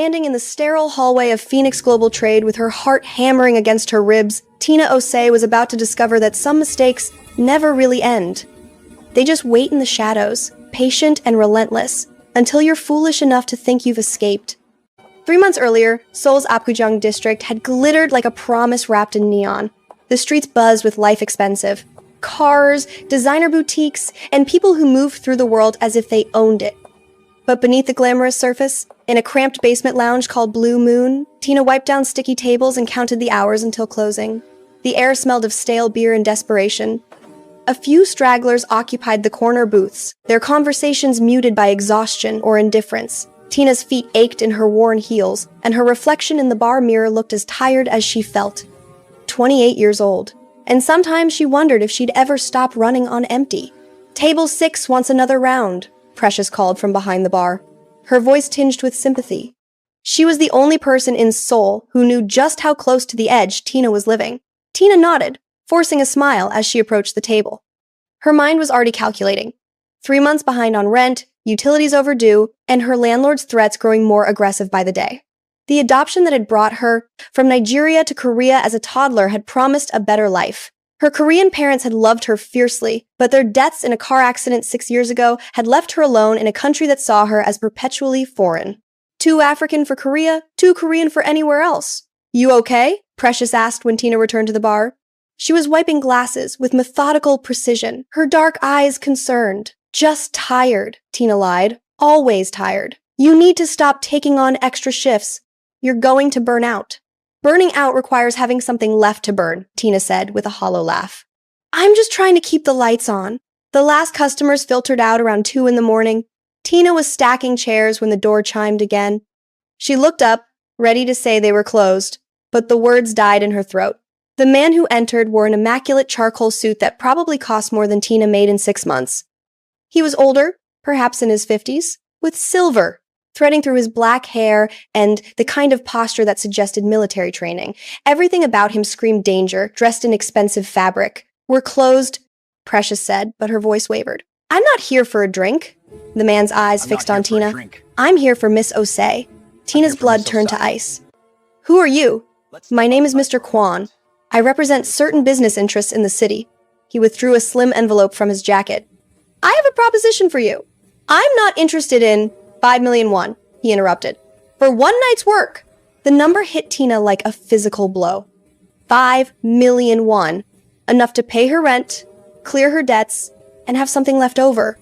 Standing in the sterile hallway of Phoenix Global Trade with her heart hammering against her ribs, Tina Osei was about to discover that some mistakes never really end. They just wait in the shadows, patient and relentless, until you're foolish enough to think you've escaped. 3 months earlier, Seoul's Apgujeong district had glittered like a promise wrapped in neon. The streets buzzed with life expensive. Cars, designer boutiques, and people who moved through the world as if they owned it. But beneath the glamorous surface, in a cramped basement lounge called Blue Moon, Tina wiped down sticky tables and counted the hours until closing. The air smelled of stale beer and desperation. A few stragglers occupied the corner booths, their conversations muted by exhaustion or indifference. Tina's feet ached in her worn heels, and her reflection in the bar mirror looked as tired as she felt. 28 years old, and sometimes she wondered if she'd ever stop running on empty. "Table 6 wants another round," Precious called from behind the bar, her voice tinged with sympathy. She was the only person in Seoul who knew just how close to the edge Tina was living. Tina nodded, forcing a smile as she approached the table. Her mind was already calculating. 3 months behind on rent, utilities overdue, and her landlord's threats growing more aggressive by the day. The adoption that had brought her from Nigeria to Korea as a toddler had promised a better life. Her Korean parents had loved her fiercely, but their deaths in a car accident 6 years ago had left her alone in a country that saw her as perpetually foreign. Too African for Korea, too Korean for anywhere else. "You okay?" Precious asked when Tina returned to the bar. She was wiping glasses with methodical precision, her dark eyes concerned. "Just tired," Tina lied. "Always tired. You need to stop taking on extra shifts. You're going to burn out." "Burning out requires having something left to burn," Tina said with a hollow laugh. "I'm just trying to keep the lights on." The last customers filtered out around 2 in the morning. Tina was stacking chairs when the door chimed again. She looked up, ready to say they were closed, but the words died in her throat. The man who entered wore an immaculate charcoal suit that probably cost more than Tina made in 6 months. He was older, perhaps in his 50s, with silver threading through his black hair and the kind of posture that suggested military training. Everything about him screamed danger, dressed in expensive fabric. "We're closed," Precious said, but her voice wavered. "I'm not here for a drink." The man's eyes fixed on Tina. "I'm here for Miss Osei." Tina's blood turned to ice. "Who are you?" "My name is Mr. Kwan. I represent certain business interests in the city." He withdrew a slim envelope from his jacket. "I have a proposition for you." "I'm not interested in 5,000,000 won," he interrupted. "For one night's work." The number hit Tina like a physical blow. 5,000,000 won, enough to pay her rent, clear her debts, and have something left over.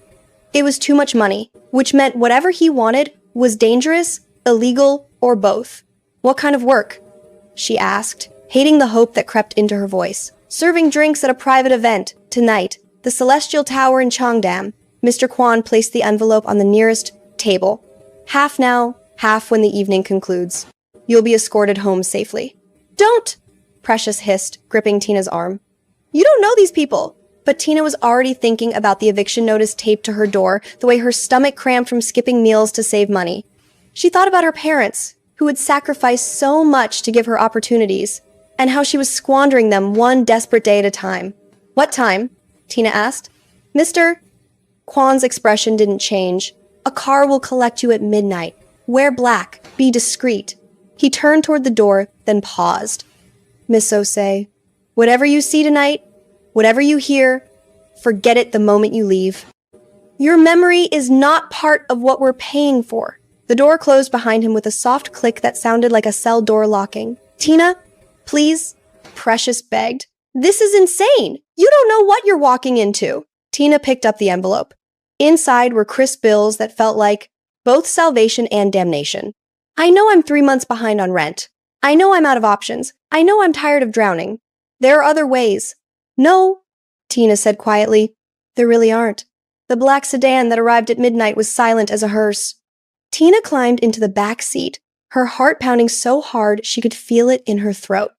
It was too much money, which meant whatever he wanted was dangerous, illegal, or both. "What kind of work?" she asked, hating the hope that crept into her voice. "Serving drinks at a private event, tonight, the Celestial Tower in Cheongdam." Mr. Kwan placed the envelope on the nearest table. "Half now, half when the evening concludes. You'll be escorted home safely." "Don't!" Precious hissed, gripping Tina's arm. "You don't know these people." But Tina was already thinking about the eviction notice taped to her door, the way her stomach cramped from skipping meals to save money. She thought about her parents, who had sacrificed so much to give her opportunities, and how she was squandering them one desperate day at a time. "What time?" Tina asked. "Mr. Kwan's expression didn't change. "A car will collect you at midnight. Wear black. Be discreet." He turned toward the door, then paused. "Miss Osei, whatever you see tonight, whatever you hear, forget it the moment you leave. Your memory is not part of what we're paying for." The door closed behind him with a soft click that sounded like a cell door locking. "Tina, please," Precious begged. "This is insane. You don't know what you're walking into." Tina picked up the envelope. Inside were crisp bills that felt like both salvation and damnation. "I know I'm 3 months behind on rent. I know I'm out of options. I know I'm tired of drowning. There are other ways." "No," Tina said quietly. "There really aren't." The black sedan that arrived at midnight was silent as a hearse. Tina climbed into the back seat, her heart pounding so hard she could feel it in her throat.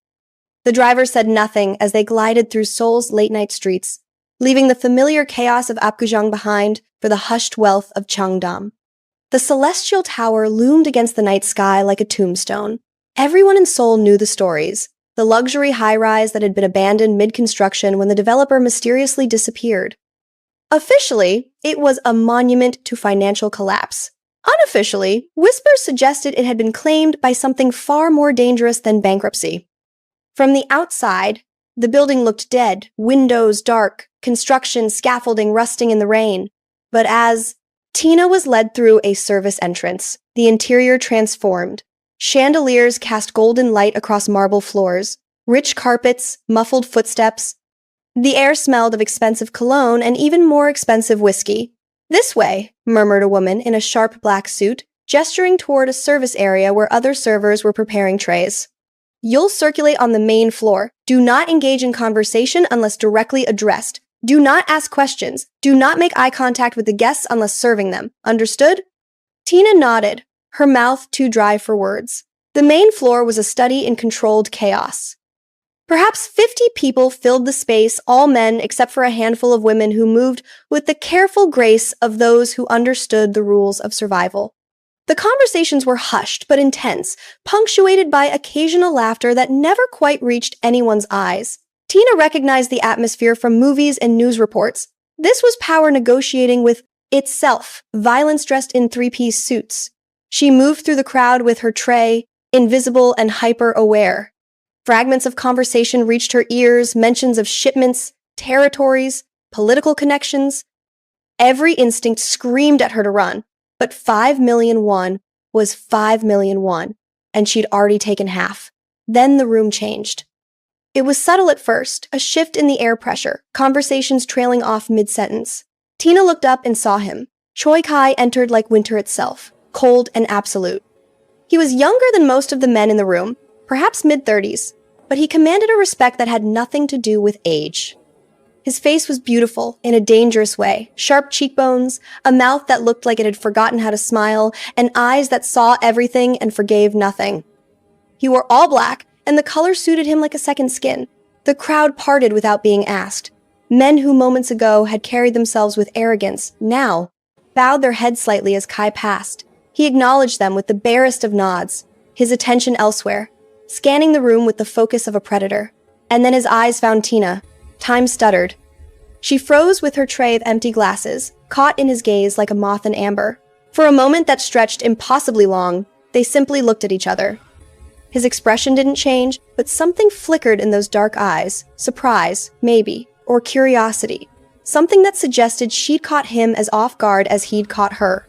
The driver said nothing as they glided through Seoul's late-night streets, leaving the familiar chaos of Apgujeong behind for the hushed wealth of Cheongdam. The Celestial Tower loomed against the night sky like a tombstone. Everyone in Seoul knew the stories, the luxury high-rise that had been abandoned mid-construction when the developer mysteriously disappeared. Officially, it was a monument to financial collapse, Unofficially, whispers suggested it had been claimed by something far more dangerous than bankruptcy. From the outside, the building looked dead, windows dark, construction scaffolding rusting in the rain. But as Tina was led through a service entrance, the interior transformed. Chandeliers cast golden light across marble floors, rich carpets, muffled footsteps. The air smelled of expensive cologne and even more expensive whiskey. "This way," murmured a woman in a sharp black suit, gesturing toward a service area where other servers were preparing trays. "You'll circulate on the main floor. Do not engage in conversation unless directly addressed. Do not ask questions. Do not make eye contact with the guests unless serving them. Understood?" Tina nodded, her mouth too dry for words. The main floor was a study in controlled chaos. Perhaps 50 people filled the space, all men except for a handful of women who moved with the careful grace of those who understood the rules of survival. The conversations were hushed but intense, punctuated by occasional laughter that never quite reached anyone's eyes. Tina recognized the atmosphere from movies and news reports. This was power negotiating with itself, violence dressed in three-piece suits. She moved through the crowd with her tray, invisible and hyper-aware. Fragments of conversation reached her ears, mentions of shipments, territories, political connections. Every instinct screamed at her to run, but 5 million won was 5 million won, and she'd already taken half. Then the room changed. It was subtle at first, a shift in the air pressure, conversations trailing off mid-sentence. Tina looked up and saw him. Choi Kai entered like winter itself, cold and absolute. He was younger than most of the men in the room, perhaps mid-30s, but he commanded a respect that had nothing to do with age. His face was beautiful in a dangerous way, sharp cheekbones, a mouth that looked like it had forgotten how to smile, and eyes that saw everything and forgave nothing. He wore all black, and the color suited him like a second skin. The crowd parted without being asked. Men who moments ago had carried themselves with arrogance, now bowed their heads slightly as Kai passed. He acknowledged them with the barest of nods, his attention elsewhere, scanning the room with the focus of a predator. And then his eyes found Tina. Time stuttered. She froze with her tray of empty glasses, caught in his gaze like a moth in amber. For a moment that stretched impossibly long, they simply looked at each other. His expression didn't change, but something flickered in those dark eyes. Surprise, maybe, or curiosity. Something that suggested she'd caught him as off guard as he'd caught her.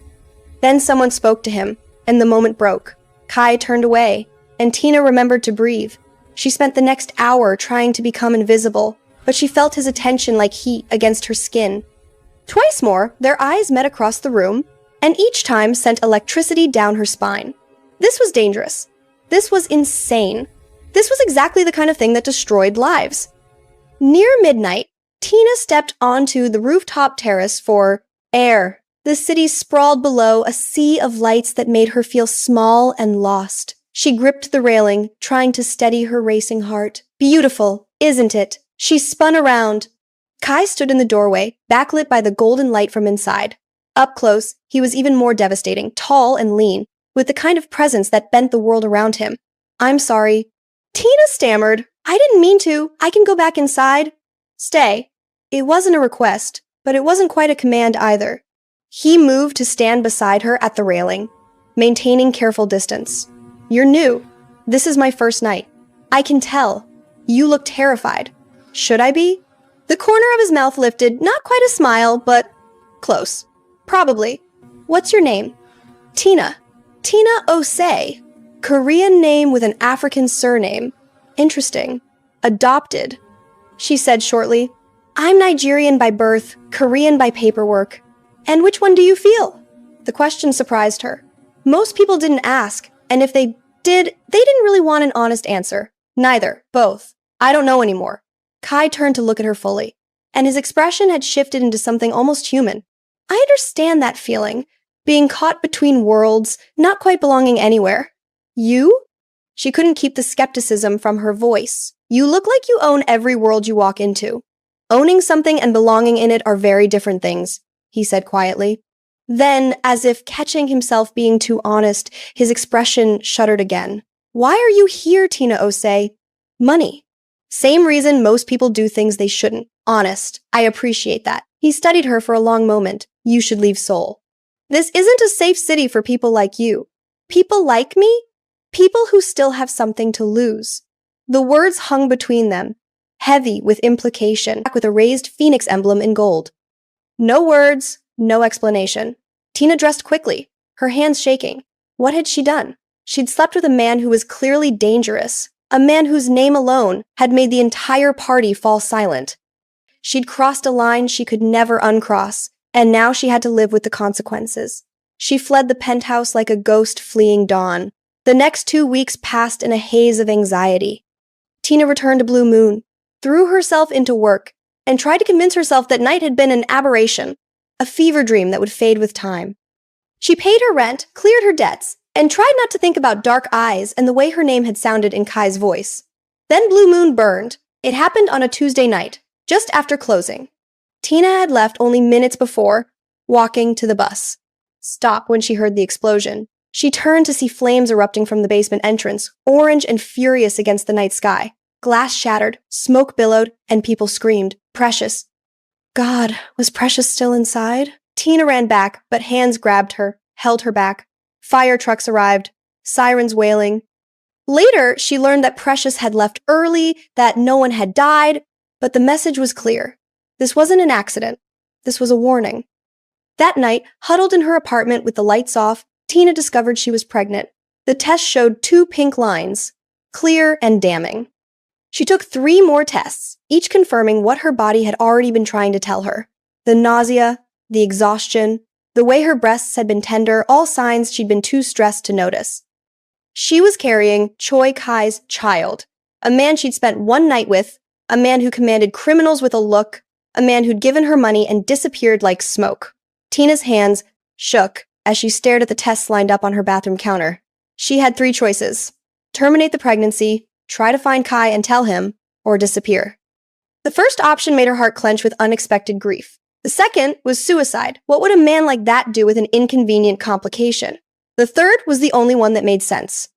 Then someone spoke to him, and the moment broke. Kai turned away, and Tina remembered to breathe. She spent the next hour trying to become invisible, but she felt his attention like heat against her skin. Twice more, their eyes met across the room, and each time sent electricity down her spine. This was dangerous. This was insane. This was exactly the kind of thing that destroyed lives. Near midnight, Tina stepped onto the rooftop terrace for air. The city sprawled below, a sea of lights that made her feel small and lost. She gripped the railing, trying to steady her racing heart. Beautiful, isn't it? She spun around. Kai stood in the doorway, backlit by the golden light from inside. Up close, he was even more devastating, tall and lean, with the kind of presence that bent the world around him. "I'm sorry." Tina stammered. "I didn't mean to. I can go back inside." "Stay." It wasn't a request, but it wasn't quite a command either. He moved to stand beside her at the railing, maintaining careful distance. "You're new. This is my first night. I can tell. You look terrified. Should I be?" The corner of his mouth lifted, not quite a smile, but close. "Probably. What's your name?" "Tina." "Tina Osei. Korean name with an African surname. Interesting. Adopted," she said shortly. "I'm Nigerian by birth, Korean by paperwork. And which one do you feel?" The question surprised her. Most people didn't ask, and if they did, they didn't really want an honest answer. Neither. Both. "I don't know anymore." Kai turned to look at her fully, and his expression had shifted into something almost human. "I understand that feeling, being caught between worlds, not quite belonging anywhere." "You?" She couldn't keep the skepticism from her voice. "You look like you own every world you walk into." "Owning something and belonging in it are very different things," he said quietly. Then, as if catching himself being too honest, his expression shuddered again. "Why are you here, Tina Osei?" "Money." "Same reason most people do things they shouldn't. Honest. I appreciate that." He studied her for a long moment. "You should leave Seoul." This isn't a safe city for people like you. People like me? People who still have something to lose. The words hung between them, heavy with implication, with a raised phoenix emblem in gold. No words, no explanation. Tina dressed quickly, her hands shaking. What had she done? She'd slept with a man who was clearly dangerous, a man whose name alone had made the entire party fall silent. She'd crossed a line she could never uncross, and now she had to live with the consequences. She fled the penthouse like a ghost fleeing dawn. The next 2 weeks passed in a haze of anxiety. Tina returned to Blue Moon, threw herself into work, and tried to convince herself that night had been an aberration, a fever dream that would fade with time. She paid her rent, cleared her debts, and tried not to think about dark eyes and the way her name had sounded in Kai's voice. Then Blue Moon burned. It happened on a Tuesday night, just after closing. Tina had left only minutes before, walking to the bus. Stopped when she heard the explosion. She turned to see flames erupting from the basement entrance, orange and furious against the night sky. Glass shattered, smoke billowed, and people screamed, "Precious." God, was Precious still inside? Tina ran back, but hands grabbed her, held her back. Fire trucks arrived, sirens wailing. Later, she learned that Precious had left early, that no one had died, but the message was clear. This wasn't an accident. This was a warning. That night, huddled in her apartment with the lights off, Tina discovered she was pregnant. The test showed 2 pink lines, clear and damning. She took 3 more tests, each confirming what her body had already been trying to tell her. The nausea, the exhaustion, the way her breasts had been tender, all signs she'd been too stressed to notice. She was carrying Choi Kai's child, a man she'd spent one night with, a man who commanded criminals with a look, a man who'd given her money and disappeared like smoke. Tina's hands shook as she stared at the tests lined up on her bathroom counter. She had 3 choices: terminate the pregnancy, try to find Kai and tell him, or disappear. The first option made her heart clench with unexpected grief. The second was suicide. What would a man like that do with an inconvenient complication? The third was the only one that made sense.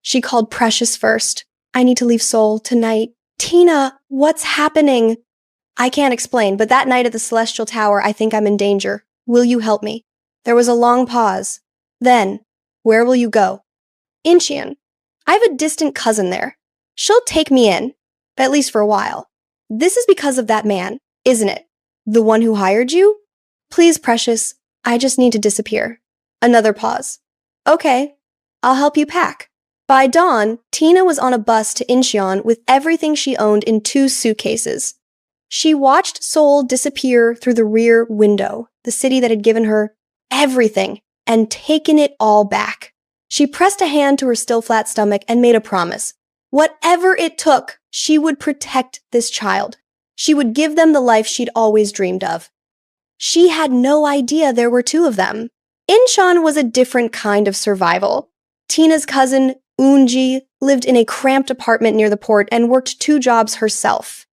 She called Precious first. "I need to leave Seoul tonight." "Tina, what's happening?" "I can't explain, but that night at the Celestial Tower, I think I'm in danger. Will you help me?" There was a long pause. Then, "Where will you go?" "Incheon. I have a distant cousin there. She'll take me in, at least for a while." "This is because of that man, isn't it? The one who hired you?" "Please, Precious, I just need to disappear." Another pause. "Okay, I'll help you pack." By dawn, Tina was on a bus to Incheon with everything she owned in 2 suitcases. She watched Seoul disappear through the rear window, the city that had given her everything and taken it all back. She pressed a hand to her still flat stomach and made a promise. Whatever it took, she would protect this child. She would give them the life she'd always dreamed of. She had no idea there were 2 of them. Incheon was a different kind of survival. Tina's cousin, Eunji, lived in a cramped apartment near the port and worked 2 jobs herself.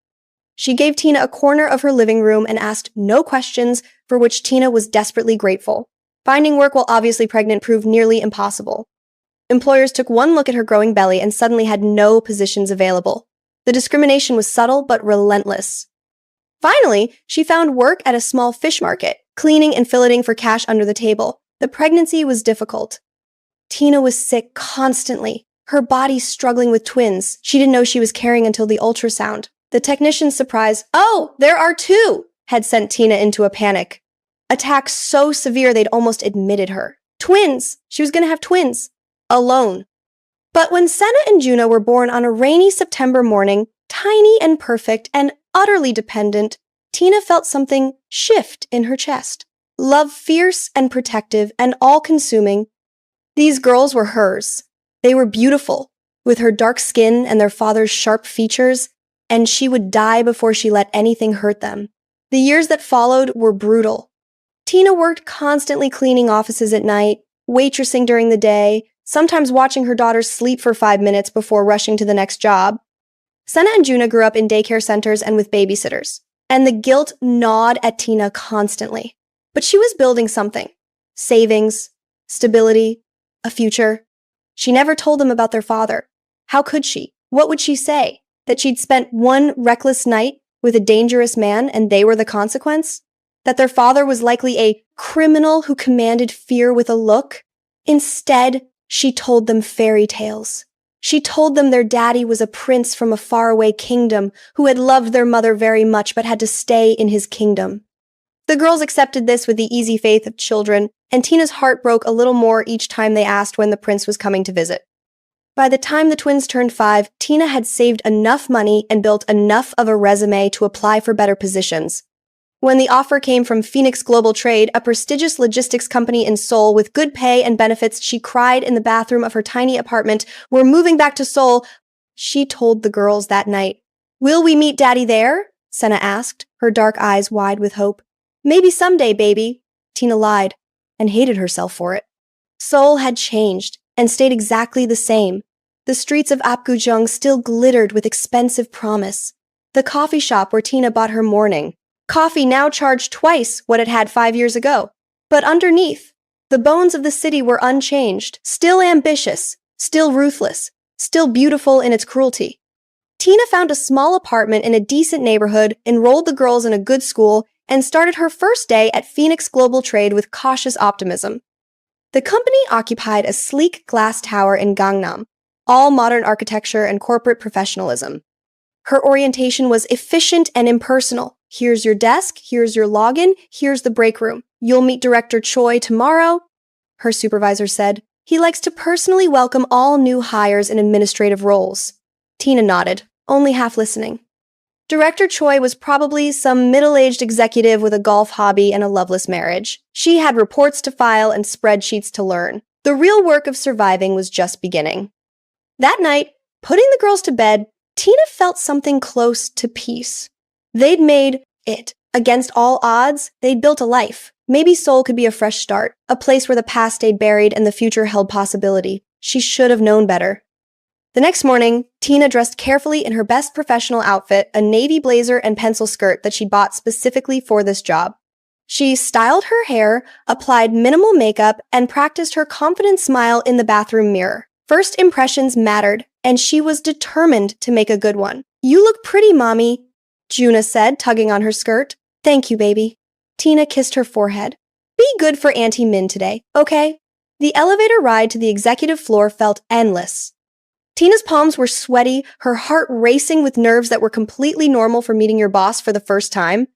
She gave Tina a corner of her living room and asked no questions, for which Tina was desperately grateful. Finding work while obviously pregnant proved nearly impossible. Employers took one look at her growing belly and suddenly had no positions available. The discrimination was subtle but relentless. Finally, she found work at a small fish market, cleaning and filleting for cash under the table. The pregnancy was difficult. Tina was sick constantly, her body struggling with twins she didn't know she was carrying until the ultrasound. The technician's surprise, "Oh, there are 2, had sent Tina into a panic. Attacks so severe they'd almost admitted her. Twins! She was going to have twins. Alone. But when Senna and Juna were born on a rainy September morning, tiny and perfect and utterly dependent, Tina felt something shift in her chest. Love fierce and protective and all-consuming. These girls were hers. They were beautiful, with her dark skin and their father's sharp features, and she would die before she let anything hurt them. The years that followed were brutal. Tina worked constantly cleaning offices at night, waitressing during the day, sometimes watching her daughters sleep for 5 minutes before rushing to the next job. Senna and Juna grew up in daycare centers and with babysitters, and the guilt gnawed at Tina constantly. But she was building something. Savings, stability, a future. She never told them about their father. How could she? What would she say? That she'd spent one reckless night with a dangerous man and they were the consequence? that their father was likely a criminal who commanded fear with a look. Instead, she told them fairy tales. She told them their daddy was a prince from a faraway kingdom who had loved their mother very much but had to stay in his kingdom. The girls accepted this with the easy faith of children, and Tina's heart broke a little more each time they asked when the prince was coming to visit. By the time the twins turned 5, Tina had saved enough money and built enough of a resume to apply for better positions. When the offer came from Phoenix Global Trade, a prestigious logistics company in Seoul with good pay and benefits, she cried in the bathroom of her tiny apartment. "We're moving back to Seoul," she told the girls that night. "Will we meet Daddy there?" Senna asked, her dark eyes wide with hope. "Maybe someday, baby," Tina lied, and hated herself for it. Seoul had changed, and stayed exactly the same. The streets of Apgujeong still glittered with expensive promise. The coffee shop where Tina bought her morning coffee now charged twice what it had 5 years ago. But underneath, the bones of the city were unchanged, still ambitious, still ruthless, still beautiful in its cruelty. Tina found a small apartment in a decent neighborhood, enrolled the girls in a good school, and started her first day at Phoenix Global Trade with cautious optimism. The company occupied a sleek glass tower in Gangnam, all modern architecture and corporate professionalism. Her orientation was efficient and impersonal. Here's your desk, here's your login, here's the break room. You'll meet Director Choi tomorrow, her supervisor said. He likes to personally welcome all new hires in administrative roles. Tina nodded, only half listening. Director Choi was probably some middle-aged executive with a golf hobby and a loveless marriage. She had reports to file and spreadsheets to learn. The real work of surviving was just beginning. That night, putting the girls to bed, Tina felt something close to peace. They'd made it. Against all odds, they'd built a life. Maybe Seoul could be a fresh start, a place where the past stayed buried and the future held possibility. She should have known better. The next morning, Tina dressed carefully in her best professional outfit, a navy blazer and pencil skirt that she'd bought specifically for this job. She styled her hair, applied minimal makeup, and practiced her confident smile in the bathroom mirror. First impressions mattered, and she was determined to make a good one. "You look pretty, Mommy," Juna said, tugging on her skirt. "Thank you, baby." Tina kissed her forehead. "Be good for Auntie Min today, okay?" The elevator ride to the executive floor felt endless. Tina's palms were sweaty, her heart racing with nerves that were completely normal for meeting your boss for the first time.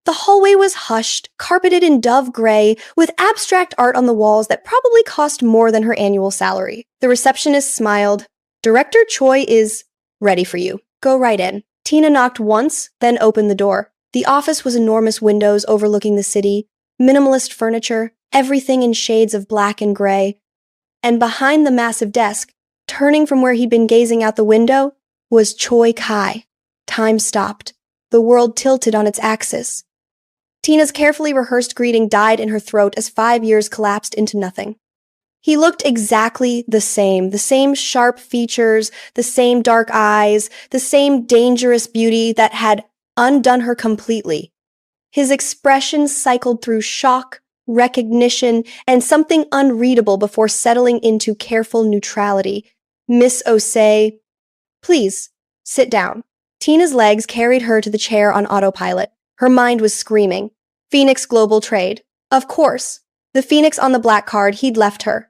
The hallway was hushed, carpeted in dove gray, with abstract art on the walls that probably cost more than her annual salary. The receptionist smiled. "Director Choi is ready for you. Go right in." Tina knocked once, then opened the door. The office was enormous windows overlooking the city, minimalist furniture, everything in shades of black and gray. And behind the massive desk, turning from where he'd been gazing out the window, was Choi Kai. Time stopped. The world tilted on its axis. Tina's carefully rehearsed greeting died in her throat as 5 years collapsed into nothing. He looked exactly the same sharp features, the same dark eyes, the same dangerous beauty that had undone her completely. His expression cycled through shock, recognition, and something unreadable before settling into careful neutrality. "Miss Osei, please, sit down." Tina's legs carried her to the chair on autopilot. Her mind was screaming. Phoenix Global Trade. Of course. The Phoenix on the black card, he'd left her.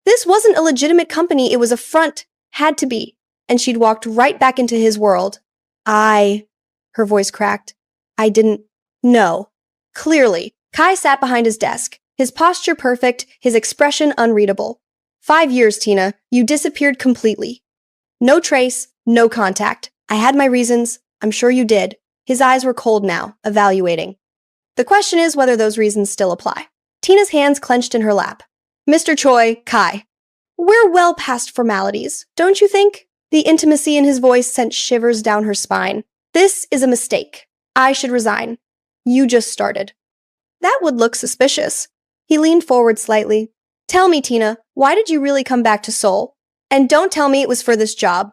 This wasn't a legitimate company, it was a front. Had to be. And she'd walked right back into his world. Her voice cracked. "I didn't know." Clearly, Kai sat behind his desk, his posture perfect, his expression unreadable. 5 years, Tina. You disappeared completely. No trace, no contact. I had my reasons. I'm sure you did. His eyes were cold now, evaluating. The question is whether those reasons still apply. Tina's hands clenched in her lap. "Mr. Choi, Kai. We're well past formalities, don't you think?" The intimacy in his voice sent shivers down her spine. "This is a mistake. I should resign. You just started." That would look suspicious. He leaned forward slightly. "Tell me, Tina, why did you really come back to Seoul? And don't tell me it was for this job.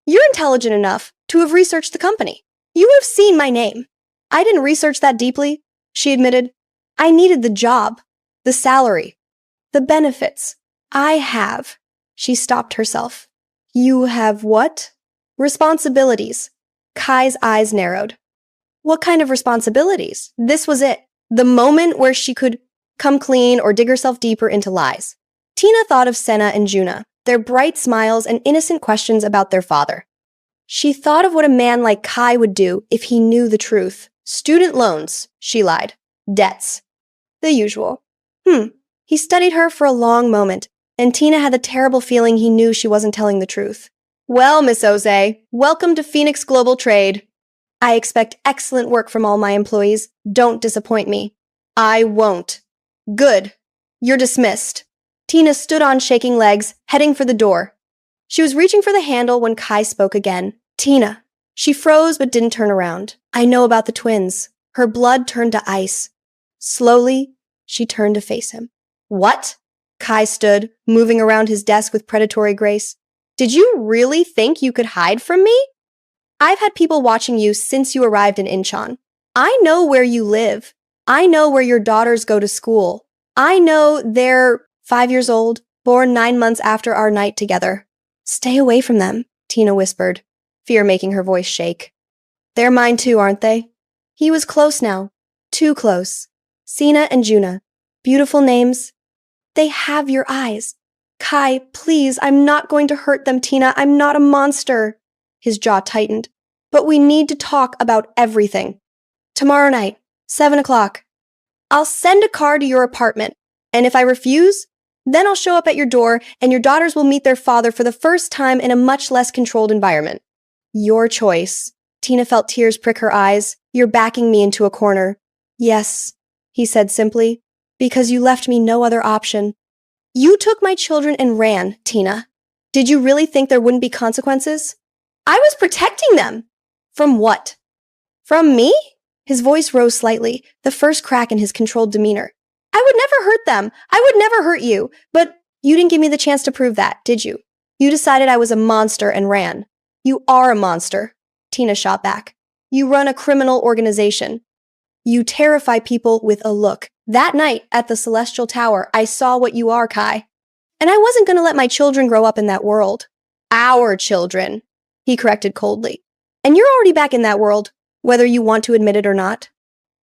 You're intelligent enough to have researched the company. You would have seen my name." "I didn't research that deeply," she admitted. "I needed the job, the salary, the benefits. I have." She stopped herself. "You have what?" "Responsibilities." Kai's eyes narrowed. "What kind of responsibilities?" This was it. The moment where she could come clean or dig herself deeper into lies. Tina thought of Senna and Juna, their bright smiles and innocent questions about their father. She thought of what a man like Kai would do if he knew the truth. Student loans, she lied. Debts. The usual. He studied her for a long moment, and Tina had the terrible feeling he knew she wasn't telling the truth. Well, Miss Oze, welcome to Phoenix Global Trade. I expect excellent work from all my employees. Don't disappoint me. I won't. Good. You're dismissed. Tina stood on shaking legs, heading for the door. She was reaching for the handle when Kai spoke again. Tina. She froze but didn't turn around. I know about the twins. Her blood turned to ice. Slowly, she turned to face him. What? Kai stood, moving around his desk with predatory grace. Did you really think you could hide from me? I've had people watching you since you arrived in Incheon. I know where you live. I know where your daughters go to school. I know they're 5 years old, born 9 months after our night together. Stay away from them, Tina whispered, fear making her voice shake. They're mine too, aren't they? He was close now. Too close. Sina and Juna. Beautiful names. They have your eyes. Kai, please, I'm not going to hurt them, Tina. I'm not a monster. His jaw tightened. But we need to talk about everything. Tomorrow night, 7 o'clock. I'll send a car to your apartment, and if I refuse, then I'll show up at your door and your daughters will meet their father for the first time in a much less controlled environment. Your choice. Tina felt tears prick her eyes. You're backing me into a corner. Yes, he said simply, because you left me no other option. You took my children and ran, Tina. Did you really think there wouldn't be consequences? I was protecting them. From what? From me? His voice rose slightly, the first crack in his controlled demeanor. I would never hurt them. I would never hurt you. But you didn't give me the chance to prove that, did you? You decided I was a monster and ran. You are a monster, Tina shot back. You run a criminal organization. You terrify people with a look. That night at the Celestial Tower, I saw what you are, Kai. And I wasn't going to let my children grow up in that world. Our children, he corrected coldly. And you're already back in that world, whether you want to admit it or not.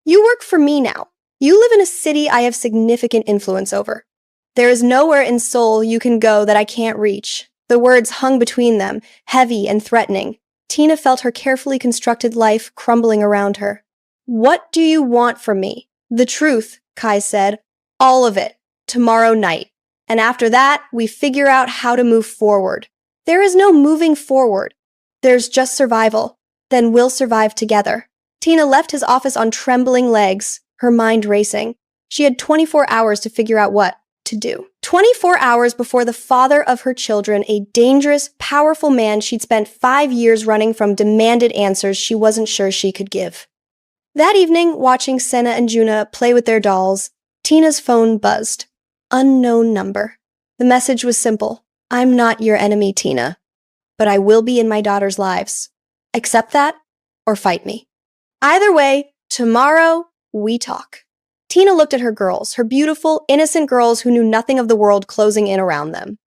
You work for me now. You live in a city I have significant influence over. There is nowhere in Seoul you can go that I can't reach. The words hung between them, heavy and threatening. Tina felt her carefully constructed life crumbling around her. What do you want from me? The truth, Kai said. All of it. Tomorrow night. And after that, we figure out how to move forward. There is no moving forward. There's just survival. Then we'll survive together. Tina left his office on trembling legs, her mind racing. She had 24 hours to figure out what to do. 24 hours before the father of her children, a dangerous, powerful man she'd spent 5 years running from, demanded answers she wasn't sure she could give. That evening, watching Senna and Juna play with their dolls, Tina's phone buzzed. Unknown number. The message was simple. I'm not your enemy, Tina. But I will be in my daughters' lives. Accept that, or fight me. Either way, tomorrow, we talk. Tina looked at her girls, her beautiful, innocent girls who knew nothing of the world closing in around them.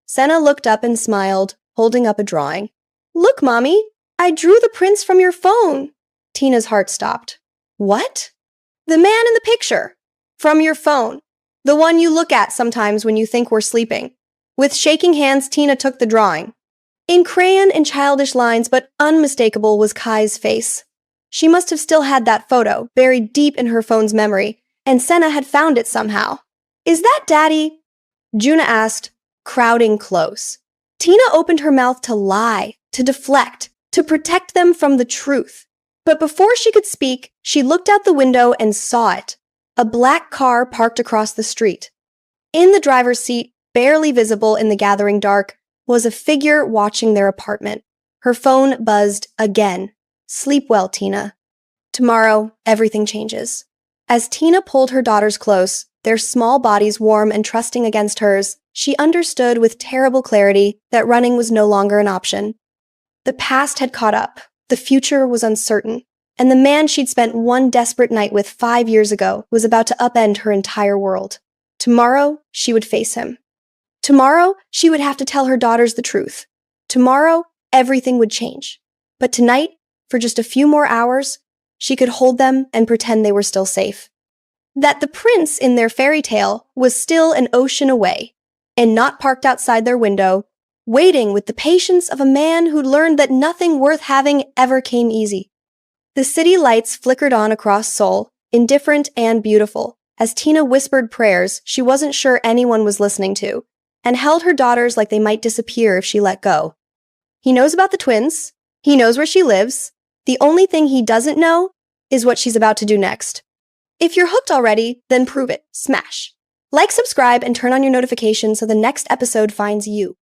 Senna looked up and smiled, holding up a drawing. Look, Mommy, I drew the prince from your phone. Tina's heart stopped. What? The man in the picture. From your phone. The one you look at sometimes when you think we're sleeping. With shaking hands, Tina took the drawing. In crayon and childish lines, but unmistakable, was Kai's face. She must have still had that photo, buried deep in her phone's memory, and Senna had found it somehow. Is that Daddy? Juna asked, crowding close. Tina opened her mouth to lie, to deflect, to protect them from the truth. But before she could speak, she looked out the window and saw it. A black car parked across the street. In the driver's seat, barely visible in the gathering dark, was a figure watching their apartment. Her phone buzzed again. Sleep well, Tina. Tomorrow, everything changes. As Tina pulled her daughters close, their small bodies warm and trusting against hers, she understood with terrible clarity that running was no longer an option. The past had caught up, the future was uncertain, and the man she'd spent one desperate night with 5 years ago was about to upend her entire world. Tomorrow, she would face him. Tomorrow, she would have to tell her daughters the truth. Tomorrow, everything would change. But tonight, for just a few more hours, she could hold them and pretend they were still safe. that the prince in their fairy tale was still an ocean away, and not parked outside their window, waiting with the patience of a man who'd learned that nothing worth having ever came easy. The city lights flickered on across Seoul, indifferent and beautiful, as Tina whispered prayers she wasn't sure anyone was listening to, and held her daughters like they might disappear if she let go. He knows about the twins. He knows where she lives. The only thing he doesn't know is what she's about to do next. If you're hooked already, then prove it. Smash. Like, subscribe, and turn on your notifications so the next episode finds you.